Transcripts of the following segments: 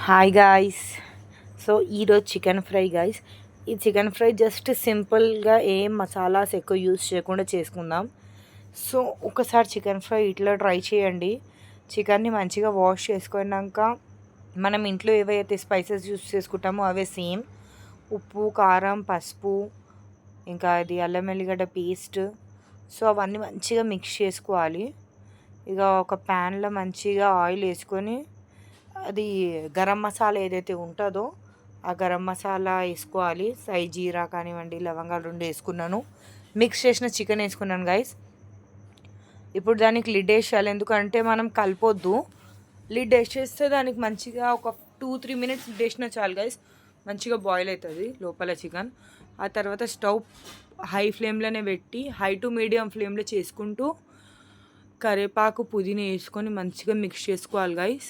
Hi guys. So ఈరోజు chicken fry guys. ఈ chicken fry just సింపుల్గా ఏం మసాలాస్ ఎక్కువ యూస్ చేయకుండా చేసుకుందాం. సో ఒకసారి చికెన్ ఫ్రై ఇట్లా ట్రై చేయండి. చికెన్ని మంచిగా వాష్ చేసుకున్నాక మనం ఇంట్లో ఏవైతే స్పైసెస్ యూస్ చేసుకుంటామో అవే సేమ్ ఉప్పు, కారం, పసుపు, ఇంకా అది అల్లం వెల్లిగడ్డ పేస్ట్. సో అవన్నీ మంచిగా మిక్స్ చేసుకోవాలి. ఇక ఒక ప్యాన్లో మంచిగా ఆయిల్ వేసుకొని అది గరం మసాలా ఏదైతే ఉంటుందో ఆ గరం మసాలా వేసుకోవాలి. జీరా కానివ్వండి, లవంగాలు 2 వేసుకున్నాను. మిక్స్ చేసిన చికెన్ వేసుకున్నాను గైస్. ఇప్పుడు దానికి లిడ్ వేసేయాలి, ఎందుకంటే మనం కలిపొద్దు. లిడ్ వేసేస్తే దానికి మంచిగా ఒక 2-3 మినిట్స్ లిడ్ వేసినా చాలు గైస్, మంచిగా బాయిల్ అవుతుంది లోపల చికెన్. ఆ తర్వాత స్టవ్ హై ఫ్లేమ్లోనే పెట్టి హై టు మీడియం ఫ్లేమ్లో చేసుకుంటూ కరివేపాకు, పుదీనా వేసుకొని మంచిగా మిక్స్ చేసుకోవాలి గైస్.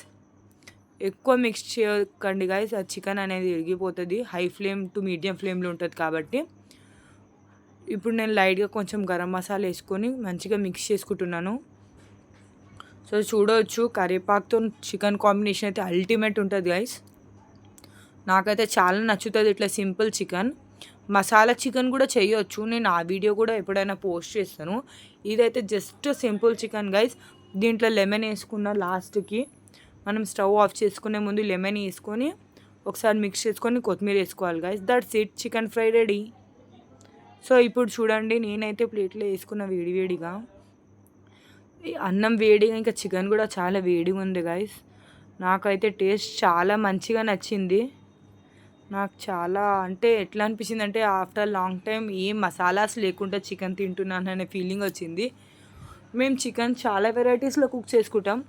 ఎక్కువ మిక్స్ చేయకండి గైస్, ఆ చికెన్ అనేది ఇరిగిపోతుంది. హై ఫ్లేమ్ టు మీడియం ఫ్లేమ్లో ఉంటుంది కాబట్టి. ఇప్పుడు నేను లైట్గా కొంచెం గరం మసాలా వేసుకొని మంచిగా మిక్స్ చేసుకుంటున్నాను. సో చూడవచ్చు, కరివేపాకుతో చికెన్ కాంబినేషన్ అయితే అల్టిమేట్ ఉంటుంది గైస్. నాకైతే చాలా నచ్చుతుంది ఇట్లా సింపుల్ చికెన్. మసాలా చికెన్ కూడా చేయొచ్చు, నేను ఆ వీడియో కూడా ఎప్పుడైనా పోస్ట్ చేస్తాను. ఇదైతే జస్ట్ సింపుల్ చికెన్ గైస్. దీంట్లో లెమన్ వేసుకున్న లాస్ట్కి, మనం స్టవ్ ఆఫ్ చేసుకునే ముందు లెమన్ వేసుకొని ఒకసారి మిక్స్ చేసుకొని కొత్తిమీర వేసుకోవాలి guys. That's it, chicken fry ready. So ఇప్పుడు చూడండి, నేనైతే ప్లేట్లో వేసుకున్న వేడివేడిగా. అన్నం వేడిగా, ఇంకా చికెన్ కూడా చాలా వేడిగా ఉంది గైస్. నాకైతే టేస్ట్ చాలా మంచిగా నచ్చింది. నాకు చాలా అంటే ఎట్లా అనిపించింది అంటే, ఆఫ్టర్ లాంగ్ టైం ఏం మసాలాస్ లేకుండా చికెన్ తింటున్నాను అనే ఫీలింగ్ వచ్చింది. మేము చికెన్ చాలా వెరైటీస్లో కుక్ చేసుకుంటాం,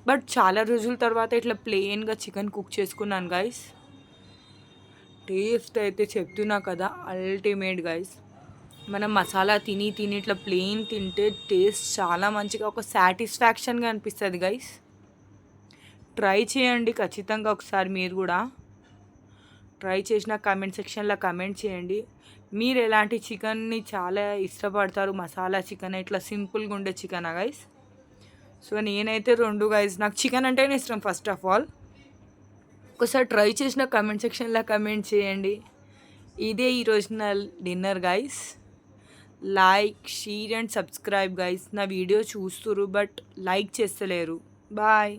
బట్ చాలా రోజుల తర్వాత ఇట్లా ప్లెయిన్గా చికెన్ కుక్ చేసుకున్నాను గైస్. టేస్ట్ అయితే చెప్తున్నా కదా, అల్టిమేట్ గైస్. మనం మసాలా తిని తిని ఇట్లా ప్లెయిన్ తింటే టేస్ట్ చాలా మంచిగా ఒక సాటిస్ఫాక్షన్గా అనిపిస్తుంది గైస్. ట్రై చేయండి ఖచ్చితంగా ఒకసారి. మీరు కూడా ట్రై చేసిన కామెంట్ సెక్షన్లో కమెంట్ చేయండి. మీరు ఎలాంటి చికెన్ని చాలా ఇష్టపడతారు? మసాలా చికెన్, ఇట్లా సింపుల్గా ఉండే చికెనా గైస్? సో నేనైతే 2 గైస్. నాకు చికెన్ అంటేనే ఇష్టం ఫస్ట్ ఆఫ్ ఆల్. ఒకసారి ట్రై చేసిన కమెంట్ సెక్షన్లో కమెంట్ చేయండి. ఇదే ఈరోజు నా dinner guys. Like, share and subscribe guys. నా వీడియో చూస్తురు బట్ లైక్ చేస్తలేరు. బాయ్.